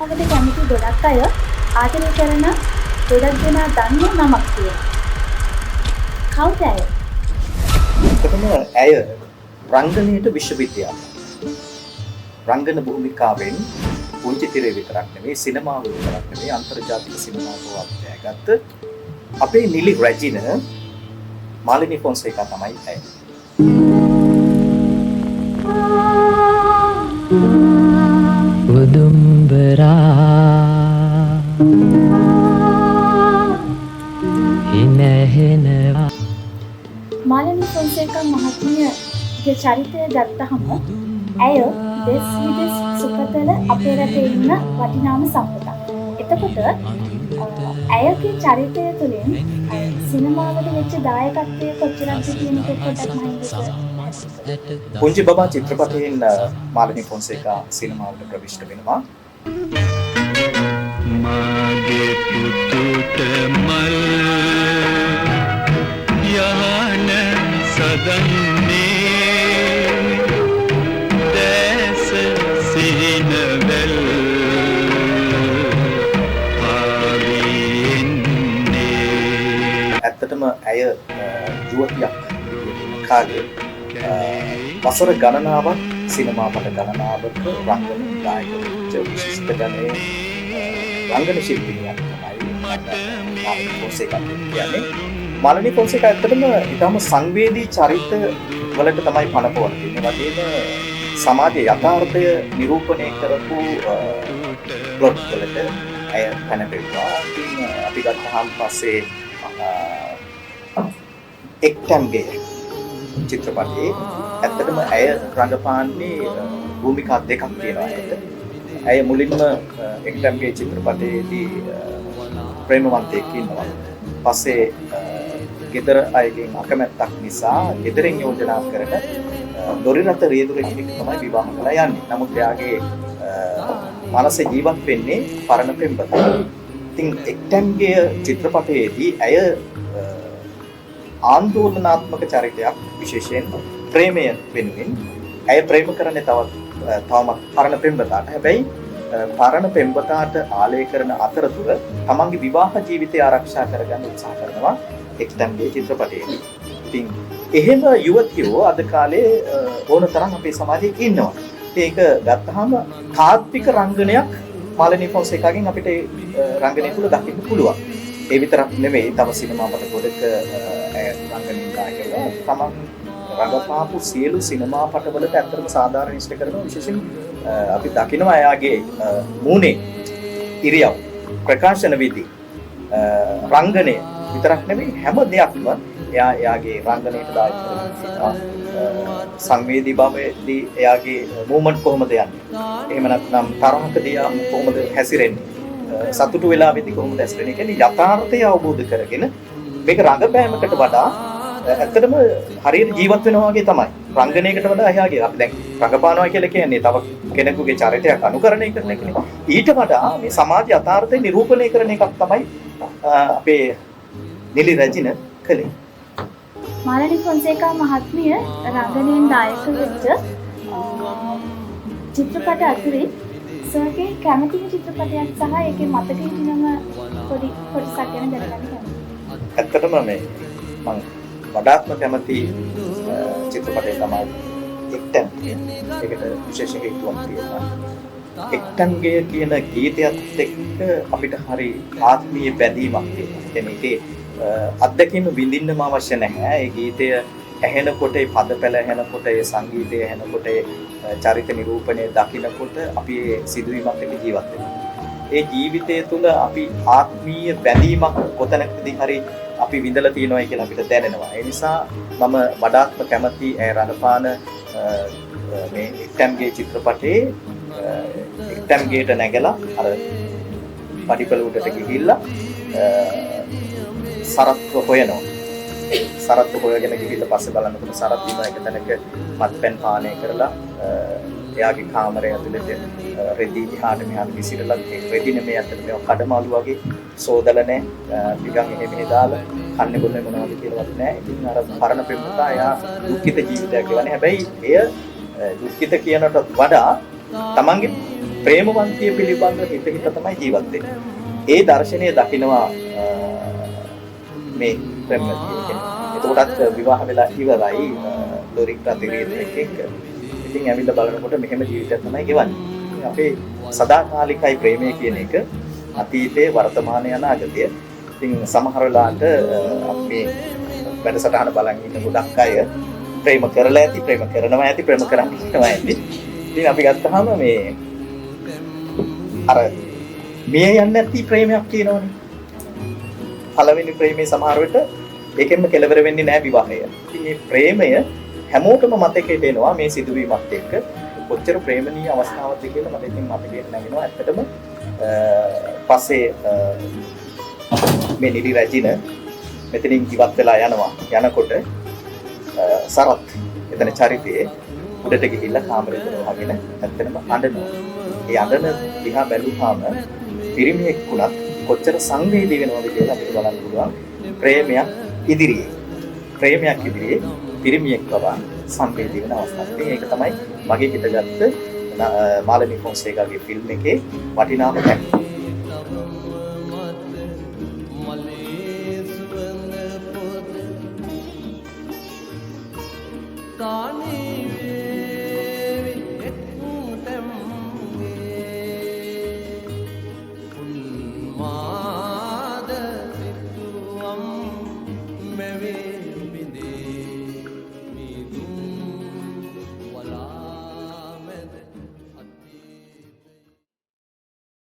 අපිට කැමති ගොඩක් අය ආදරය කරන ගොඩක් දෙනා දන්න නමක් තියෙනවා. කවුද ඇය? එතකොට ඇය රංගනයට විශ්වවිද්‍යාලය. රංගන භූමිකාවෙන් පුංචි තිරේ විතරක් නෙවෙයි සිනමාව විතරක් නෙවෙයි අන්තර්ජාතික සිනමාවට අධ්‍යයගත්ත අපේ නිලි රැජින මාලිනී ෆොන්සේකා තමයි ඇය. උදුම්බරා හිනහෙනවා මාලිනී ෆොන්සේකා මහත්මියගේ චරිතය ගත්තහම ඇය දෙස් විදෙස් සුපතල අපේ රටේ ඉන්න වටිනාම සම්පතක්. එතකොට ඇයගේ චරිතය තුළින් සිනමාවට වෙච්ච දායකත්වය කොච්චරක්ද කියන එක පොඩ්ඩක් මහින්ද පුංචි බබා චිත්‍රපටයෙන් මාලිනී ෆොන්සේකා සිනමාවට ප්‍රවිෂ්ඨ වෙනවා. මාගේ පුතුට මල් යහන සදන්නේ දැස සිහිනවැල් ආවින්නේ. ඇත්තටම ඇය යුවතියක් කාගේ වසර ගණනාවක් සිනමාපට ගණනාවක රංගන ගායක වෙච්ච විශිෂ්ට ගණයේ රංගන ශිල්පිනියක් තමයි මාලිනී ෆොන්සේකා කියන්නේ. මාලිනී ෆොන්සේකා ඇත්තටම ඊටම සංවේදී චරිත වලට තමයි පනපවන තියෙන්නේ. වගේම සමාජයේ යථාර්ථය නිරූපණය කරපු ප්ලොට් වලට ඇය පැනපෙව්වා. අපි ගත්තාම පස්සේ එක්ටම්ගේ චිත්‍රපටයේ ඇත්තටම ඇය රඟපාන්නේ භූමිකා දෙකක් තියෙනවා ඇයට. ඇය මුලින්ම එක්ටම්ගේ චිත්‍රපටයේදී ප්‍රේමවන්තයෙක් ඉන්නවා. පස්සේ ගෙදර අයගෙන් අකමැත්තක් නිසා ගෙදරින් යෝජනා කරන දොරිරත රියදුරෙක් තමයි විවාහ කරලා යන්නේ. නමුත් එයාගේ මනස ජීවත් වෙන්නේ පරණ පෙම්වතා. ඉතින් එක්ටම්ගේ චිත්‍රපටයේදී ඇය ආందోලනාත්මක චරිතයක් විශේෂයෙන් ප්‍රේමය වෙනුවෙන් ඇය ප්‍රේම කරන්නේ තවමත් පරණ පෙම්වතාට. හැබැයි පරණ පෙම්වතාට ආලය කරන අතරතුර තමන්ගේ විවාහ ජීවිතය ආරක්ෂා කරගන්න උත්සාහ කරනවා එක්ටම්ගේ චිත්‍රපටයේදී. ඉතින් එහෙම යුවතියෝ අද කාලේ ඕන තරම් අපේ සමාජයේ ඉන්නවා. ඒක ගත්තාම තාත්වික රංගනයක් මාලිනී ෆොන්සේකාගෙන් අපිට රංගනය තුළ දකින්න පුළුවන්. ඒ විතරක් නෙමෙයි තව සිනමාපට ගොඩක රංගනයෙන් ගායකලා තමන් රඟපාපු සියලු සිනමාපටවලට ඇත්තටම සාධාරණ ඉෂ්ට කරන විශේෂයෙන් අපි දකිනවා එයාගේ මූණේ ඉරියව් ප්‍රකාශන විදි රංගනය විතරක් නෙමෙයි හැම දෙයක්ම එයාගේ රංගනයට දායක කරනවා. සංවේදී භාවයේදී එයාගේ මූවමන්ට් කොහොමද යන්නේ? එහෙම නැත්නම් තරහකදී කොහොමද හැසිරෙන්නේ? සතුටු වෙලාවෙදී කොහොමද ඇස්ලෙන්නේ කියන්නේ යථාර්ථය අවබෝධ කරගෙන මේක රංගපෑමකට වඩා ඇත්තටම හරියට ජීවත් වෙනවා වගේ තමයි. රංගනයකට වඩා එහාගේ අපි දැන් රංගපානවා කියලා කියන්නේ තව කෙනෙකුගේ චරිතයක් අනුකරණය කරන එක නෙවෙයි. ඊට වඩා මේ සමාජ යථාර්ථය නිරූපණය කරන එකක් තමයි අපේ නිලි රැජින කළේ. මාලිනී ෆොන්සේකා මහත්මිය රංගනයෙන් දායක වෙච්ච චිත්‍රපට අතුරින් සර්ගේ කැමතිම චිත්‍රපටයක් සහ ඒකේ මතක හිටිනම පොඩි කොටසක් ගැන දැනගන්න කැමතියි. ඇත්තටම මේ මම වඩාත්ම කැමති චිත්‍රපටය තමයි එක්ටම්. ඒකට විශේෂ හේතුවක් තියෙනවා. එක්ටම්ගේ කියන ගීතයත් එක්ක අපිට හරි ආත්මීය බැඳීමක් තියෙනවා. ඒකේ අත්දැකීම විඳින්නම අවශ්‍ය නැහැ. ඒ ගීතය ඇහෙනකොට, ඒ පදපැල ඇහෙනකොට, ඒ සංගීතය ඇහෙනකොට, චරිත නිරූපණය දකිනකොට අපි ඒ සිදුවීමත් එක්ක ජීවත් වෙනවා. ඒ ජීවිතය තුළ අපි ආත්මීය බැඳීමක් කොතැනකදී හරි අපි විඳලා තියෙනවා කියලා අපිට දැනෙනවා. ඒ නිසා මම වඩාත්ම කැමති ඒ රණපාන මේ එක්ටම්ගේ චිත්‍රපටයේ එක්ටම්ගේට නැගලා අර පඩිපෙළ උඩට ගිහිල්ලා සරත්ව හොයනවා. සරත්ව හොයගෙන ගිහිල්ලා පස්සේ බලනකොට සරත් ඉන්න එක තැනක මත්පැන් පානය කරලා එයාගේ කාමරය ඇතුළත රෙදි දිහාට මෙහාට විසිරලා රෙදි නෙමෙයි අතට මේ කඩමාළු වගේ සෝදලා නැහැ නිකන් එහෙ මෙහෙ දාලා කන්නේ බොන්නේ මොනවද කියලාවත් නැහැ. ඉතින් අර පරණ පෙම්වතා එයා දුක්ඛිත ජීවිතයක් ගෙවන්නේ. හැබැයි එය දුක්ඛිත කියනට වඩා තමන්ගේ ප්‍රේමවන්තිය පිළිබඳව හිත තමයි ජීවත් වෙන්නේ. ඒ දර්ශනය දකිනවා මේ ප්‍රේමවන්තිය කියන්නේ. එතකොටත් විවාහ වෙලා ඉවරයි ලොරික් රතිරියත් එක්ක. ඉතින් ඇවිල්ලා බලනකොට මෙහෙම ජීවිතයක් තමයි ගෙවන්නේ. ඉතින් අපේ සදාකාලිකයි ප්‍රේමය කියන එක අතීතයේ වර්තමානයේ අනාගතය. ඉතින් සමහර වෙලාවට අපි වැඩසටහන බලන් ඉන්න ගොඩක් අය ප්‍රේම කරලා ඇති, ප්‍රේම කරනවා ඇති, ප්‍රේම කරන්නේ ඇති. ඉතින් අපි ගත්තාම මේ අර මිය යන්නේ නැති ප්‍රේමයක් කියනවනේ. පළවෙනි ප්‍රේමයේ සමහර විට ඒකෙන්ම කෙලවර වෙන්නේ නැහැ විවාහය. ඉතින් මේ ප්‍රේමය හැමෝටම මතකයට එනවා මේ සිදුවීමත් එක්ක. කොච්චර ප්‍රේමණීය අවස්ථාවක්ද කියලා මට ඉතින් මතකයට නැගෙනවා. ඇත්තටම පස්සේ මේ නිදි රැජින මෙතනින් ඉවත් වෙලා යනවා. යනකොට සරත් එතන චරිතයේ උඩට ගිහිල්ලා කාමරේ දොරවගෙන ඇත්තටම අඬනවා. ඒ අඬන දිහා බැලුවාම පිරිමියෙක් වුණත් කොච්චර සංවේදී වෙනවද කියලා අපිට බලන්න පුළුවන්. ප්‍රේමයක් ඉදිරියේ පිරිමියෙක් බව සංවේදී වෙන අවස්ථාවක්. ඉතින් ඒක තමයි මගේ හිතගත්ත මාලනී ෆොන්සේකාගේ ෆිල්ම් එකේ වටිනාම තැන. काने